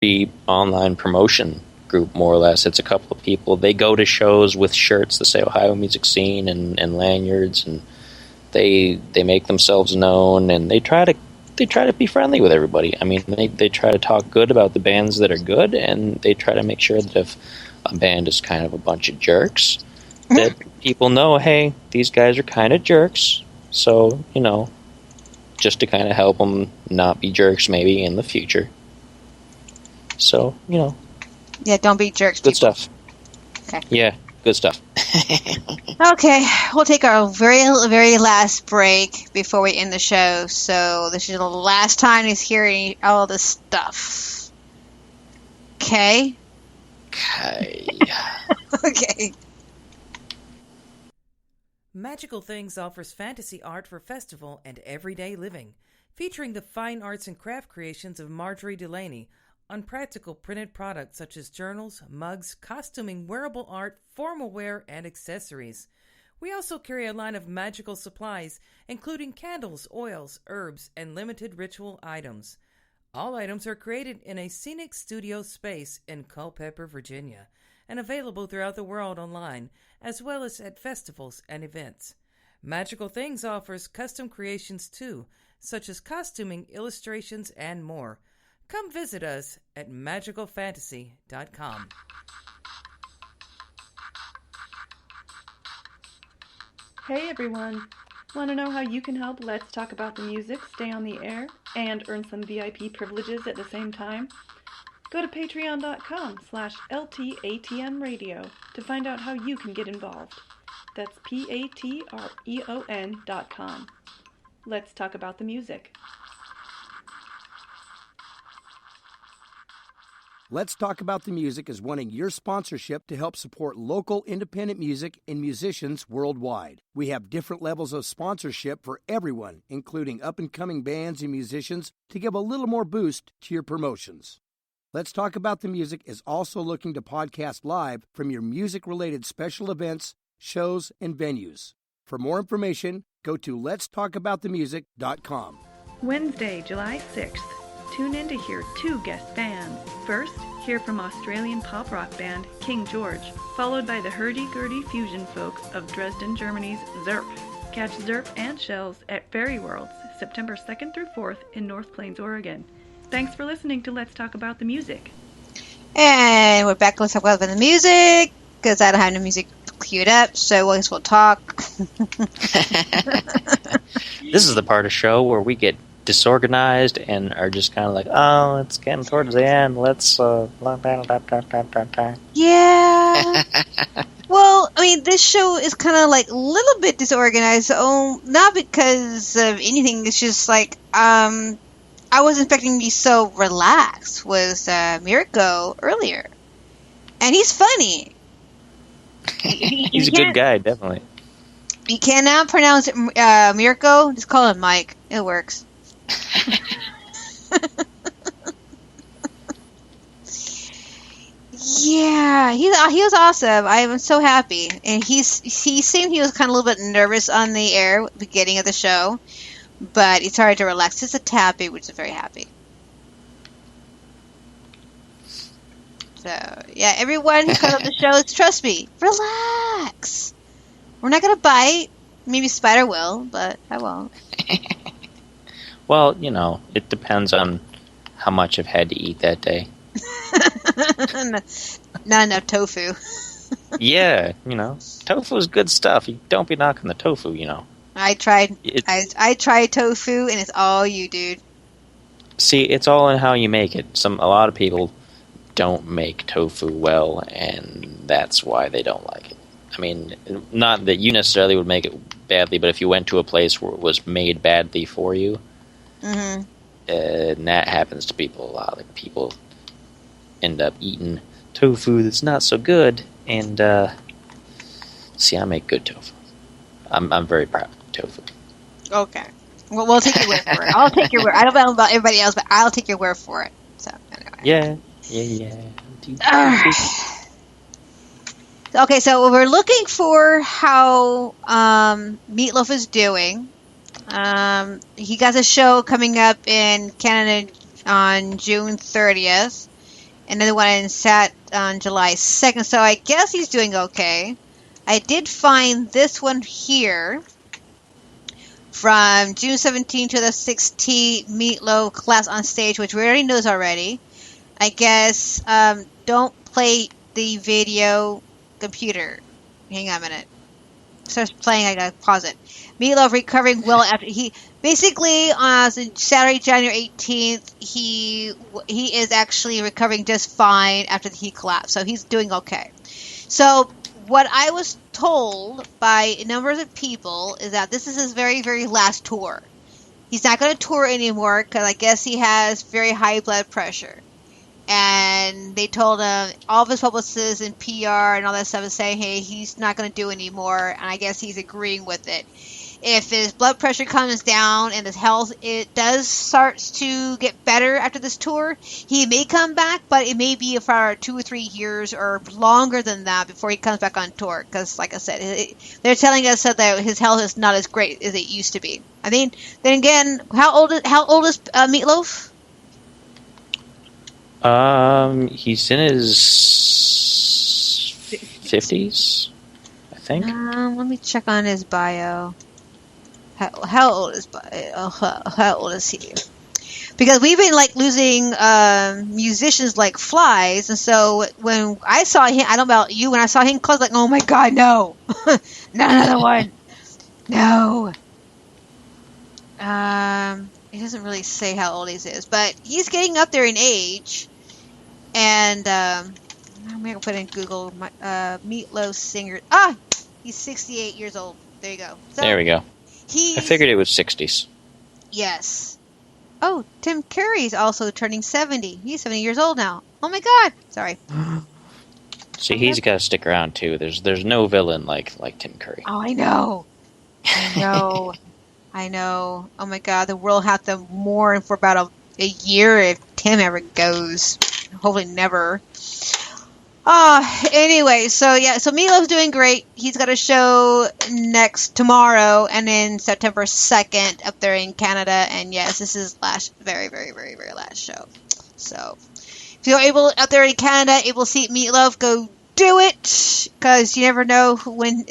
free online promotion group, more or less. It's a couple of people. They go to shows with shirts that say Ohio Music Scene and lanyards, and they make themselves known, and they try to be friendly with everybody. I mean, they try to talk good about the bands that are good, and they try to make sure that if a band is kind of a bunch of jerks, that people know, hey, these guys are kind of jerks, so, just to kind of help them not be jerks maybe in the future. So, Yeah, don't be jerks. Good people. stuff. Okay. Yeah, good stuff. Okay, we'll take our very, very last break before we end the show. So this is the last time he's hearing all this stuff. Okay? Okay. Okay. Magical Things offers fantasy art for festival and everyday living, featuring the fine arts and craft creations of Marjorie Delaney on practical printed products such as journals, mugs, costuming, wearable art, formal wear, and accessories. We also carry a line of magical supplies, including candles, oils, herbs, and limited ritual items. All items are created in a scenic studio space in Culpeper, Virginia, and available throughout the world online, as well as at festivals and events. Magical Things offers custom creations too, such as costuming, illustrations, and more. Come visit us at magicalfantasy.com. Hey everyone! Want to know how you can help Let's Talk About the Music stay on the air and earn some VIP privileges at the same time? Go to patreon.com/LTATM radio to find out how you can get involved. That's patreon.com. Let's talk about the music. Let's Talk About the Music is wanting your sponsorship to help support local independent music and musicians worldwide. We have different levels of sponsorship for everyone, including up-and-coming bands and musicians, to give a little more boost to your promotions. Let's Talk About the Music is also looking to podcast live from your music-related special events, shows, and venues. For more information, go to letstalkaboutthemusic.com. Wednesday, July 6th. Tune in to hear two guest bands. First, hear from Australian pop rock band King George, followed by the hurdy-gurdy fusion folk of Dresden, Germany's Zerp. Catch Zerp and Shells at Fairy Worlds, September 2nd through 4th in North Plains, Oregon. Thanks for listening to Let's Talk About the Music. And we're back. Let's talk about the music, because I don't have no music queued up, so I guess we'll talk. This is the part of the show where we get disorganized and are just kind of like, oh, it's getting towards the end. Let's Yeah. Well, I mean, this show is kind of like a little bit disorganized. Not because of anything. It's just like I was expecting to be so relaxed with Mirko earlier, and he's funny. He's a good guy, definitely. You cannot pronounce it, Mirko. Just call him Mike. It works. Yeah, he was awesome. I was so happy, and he seemed he was kind of a little bit nervous on the air at the beginning of the show, but he started to relax just a tappy, which is very happy. So yeah, everyone who comes on the show, trust me, relax. We're not gonna bite. Maybe Spider will, but I won't. Well, it depends on how much I've had to eat that day. Not enough tofu. Yeah, tofu is good stuff. You don't be knocking the tofu, I tried. I tried tofu, and it's all you, dude. See, it's all in how you make it. A lot of people don't make tofu well, and that's why they don't like it. I mean, not that you necessarily would make it badly, but if you went to a place where it was made badly for you, and that happens to people a lot. Like, people end up eating tofu that's not so good, and see, I make good tofu. I'm very proud of tofu. Okay. Well, we'll take your word for it. I'll take your word. I don't know about everybody else, but I'll take your word for it. So, anyway. Yeah. Okay, so we're looking for how Meatloaf is doing. He got a show coming up in Canada on June 30th. Another one in Sat on July 2nd. So I guess he's doing okay. I did find this one here from June 17 to the 16th. Meatloaf collapsed on stage, which we already knows already. I guess don't play the video computer. Hang on a minute. Starts playing, I gotta pause it. Meatloaf recovering well after he basically on Saturday, January 18th, he is actually recovering just fine after he collapsed, so he's doing okay. So what I was told by numbers of people is that this is his very, very last tour. He's not going to tour anymore because I guess he has very high blood pressure. And they told him, all of his publicists and PR and all that stuff is saying, hey, he's not going to do anymore. And I guess he's agreeing with it. If his blood pressure comes down and his health it does starts to get better after this tour, he may come back, but it may be for 2 or 3 years or longer than that before he comes back on tour. Because, like I said, they're telling us that his health is not as great as it used to be. I mean, then again, how old is Meatloaf? He's in his 50s, I think. Let me check on his bio. How old is he? Because we've been like losing musicians like flies, and so when I saw him, I don't know about you, when I saw him close, like, oh my god, no, not another one, no. He doesn't really say how old he is, but he's getting up there in age, and I'm gonna put in Google Meatloaf singer. He's 68 years old. There you go. So, there we go. I figured it was 60s. Yes. Oh, Tim Curry's also turning 70. He's 70 years old now. Oh my god. Sorry. See, he's got to stick around too. There's no villain like Tim Curry. Oh, I know. I know. Oh my god, the world have to mourn for about a year if Tim ever goes. Hopefully never. Anyway, so Meatloaf's doing great. He's got a show tomorrow, and then September 2nd up there in Canada. And yes, this is very, very, very, very last show. So if you're able out there in Canada, able to see Meatloaf, go do it, because you never know when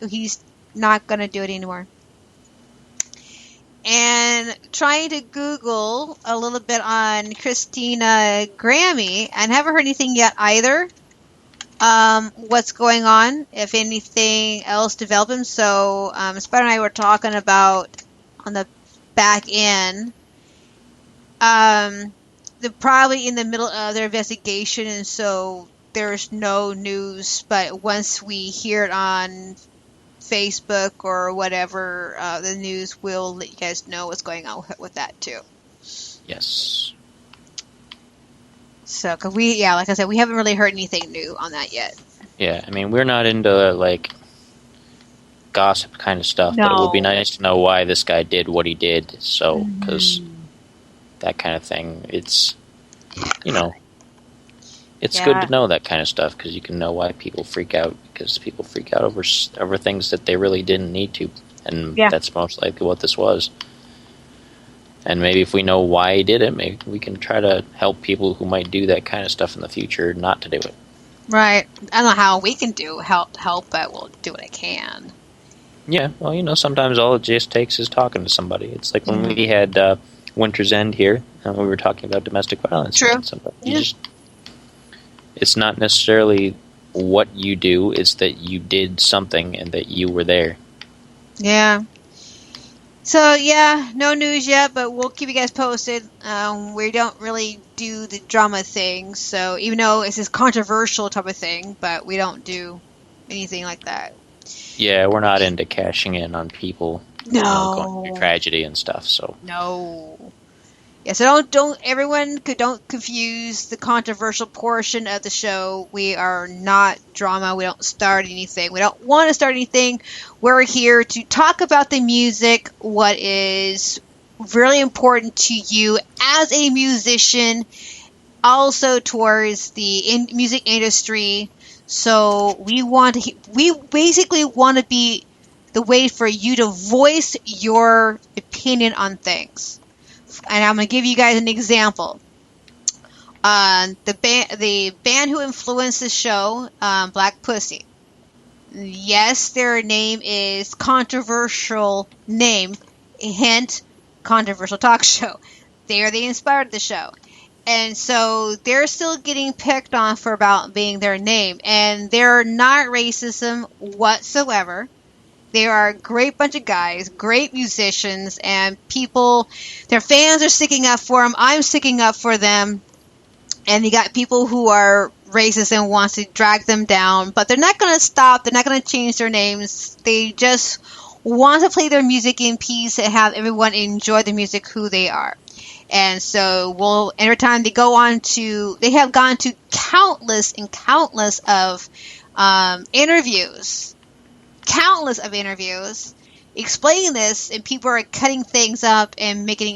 he's not gonna do it anymore. And trying to Google a little bit on Christina Grammy, and haven't heard anything yet either. What's going on, if anything else developing. So Spider and I were talking about on the back end. They're probably in the middle of their investigation, and so there's no news. But once we hear it on Facebook or whatever, the news will let you guys know what's going on with that too. Yes. So, cause like I said, we haven't really heard anything new on that yet. Yeah, I mean, we're not into like gossip kind of stuff, but it would be nice to know why this guy did what he did. So, because that kind of thing, it's it's good to know that kind of stuff, because you can know why people freak out. Because people freak out over things that they really didn't need to, and that's most likely what this was. And maybe if we know why he did it, maybe we can try to help people who might do that kind of stuff in the future not to do it. Right. I don't know how we can help, but we'll do what I can. Yeah, well, sometimes all it just takes is talking to somebody. It's like when we had Winter's End here, and we were talking about domestic violence. True. It's not necessarily what you do, it's that you did something and that you were there. Yeah. So, no news yet, but we'll keep you guys posted. We don't really do the drama thing, so even though it's this controversial type of thing, but we don't do anything like that. Yeah, we're not into cashing in on people going through tragedy and stuff, so. No. Yeah, so don't confuse the controversial portion of the show. We are not drama. We don't start anything. We don't want to start anything. We're here to talk about the music, what is really important to you as a musician, also towards the music industry. So we basically want to be the way for you to voice your opinion on things. And I'm going to give you guys an example. The band who influenced the show, Black Pussy. Yes, their name is controversial name, hint, controversial talk show. They inspired the show. And so they're still getting picked on for about being their name. And they're not racism whatsoever. They are a great bunch of guys, great musicians, and people, their fans are sticking up for them. I'm sticking up for them. And you got people who are racist and wants to drag them down. But they're not going to stop. They're not going to change their names. They just want to play their music in peace and have everyone enjoy the music who they are. And so every time they have gone to countless of interviews, explaining this, and people are cutting things up and making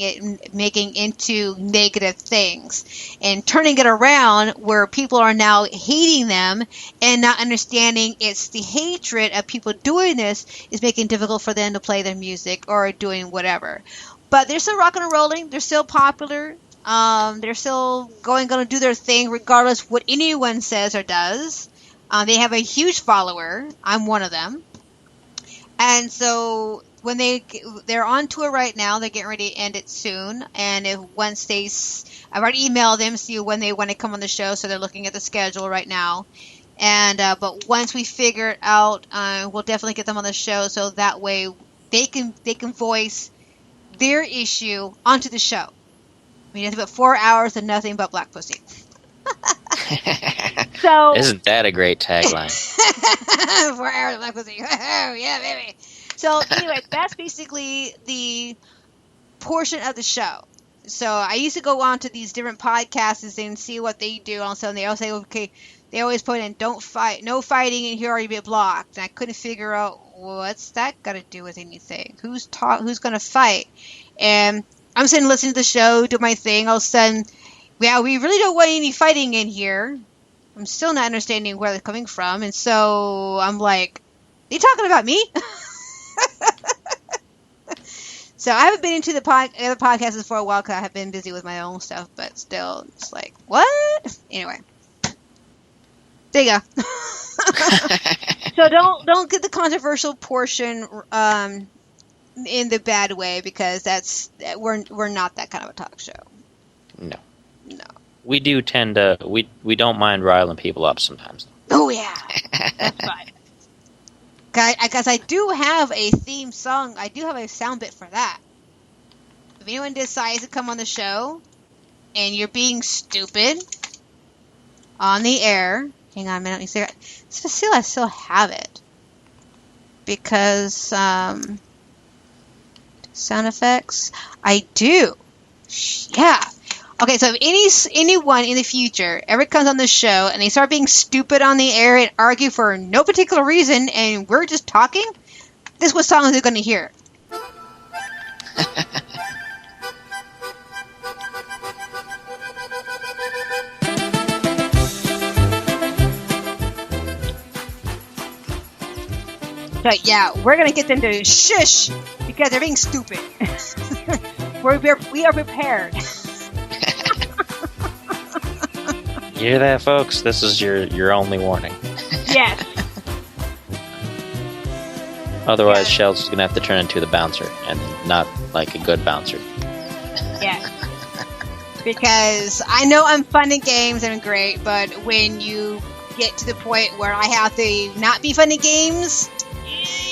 into negative things and turning it around where people are now hating them and not understanding it's the hatred of people doing this is making it difficult for them to play their music or doing whatever. But they're still rocking and rolling. They're still popular. They're still going to do their thing regardless what anyone says or does. They have a huge follower. I'm one of them. And so when they're on tour right now, they're getting ready to end it soon. And I've already emailed them to see when they want to come on the show. So they're looking at the schedule right now. And but once we figure it out, we'll definitely get them on the show. So that way they can voice their issue onto the show. I mean, it's about 4 hours of nothing but Black Pussy. So isn't that a great tagline? 4 hours of Black Pussy. Oh, yeah, baby. So anyway, that's basically the portion of the show. So I used to go on to these different podcasts and see what they do. Also, and they always say, okay, they always put in, don't fight, no fighting in here or you get blocked. And I couldn't figure out, what's that got to do with anything? Who's going to fight? And I'm sitting listening to the show, do my thing. All of a sudden, yeah, we really don't want any fighting in here. I'm still not understanding where they're coming from. And so I'm like, are you talking about me? So I haven't been into the other podcasts for a while because I have been busy with my own stuff. But still, it's like, what? Anyway. There you go. So don't get the controversial portion in the bad way, because we're not that kind of a talk show. No. We do tend to we don't mind riling people up sometimes. Oh yeah, that's fine. Because I do have a theme song. I do have a sound bit for that. If anyone decides to come on the show and you're being stupid on the air. Hang on a minute. I still have it. Because, sound effects, I do. Yeah. Okay, so if anyone in the future ever comes on the show and they start being stupid on the air and argue for no particular reason and we're just talking, this is what song they're going to hear. But yeah, we're going to get them to shush because they're being stupid. We are prepared. You hear that, folks? This is your only warning. Yes. Otherwise, Shells is going to have to turn into the bouncer, and not like a good bouncer. Yeah. Because I know I'm fun in games and I'm great, but when you get to the point where I have to not be fun in games,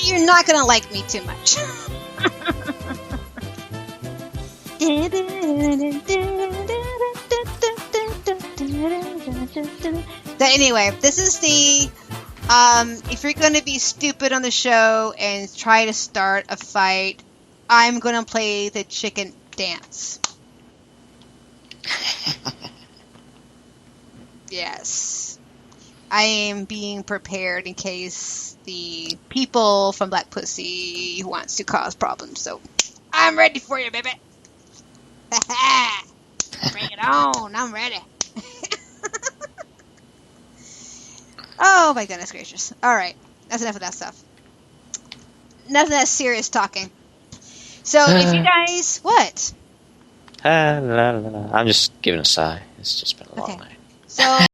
you're not going to like me too much. So anyway, this is the if you're going to be stupid on the show and try to start a fight, I'm going to play the chicken dance. Yes. I am being prepared in case the people from Black Pussy wants to cause problems. So I'm ready for you, baby. Bring it on. I'm ready. Oh my goodness gracious. Alright. That's enough of that stuff. Enough of that serious talking. So if you guys... What? I'm just giving a sigh. It's just been a long night. So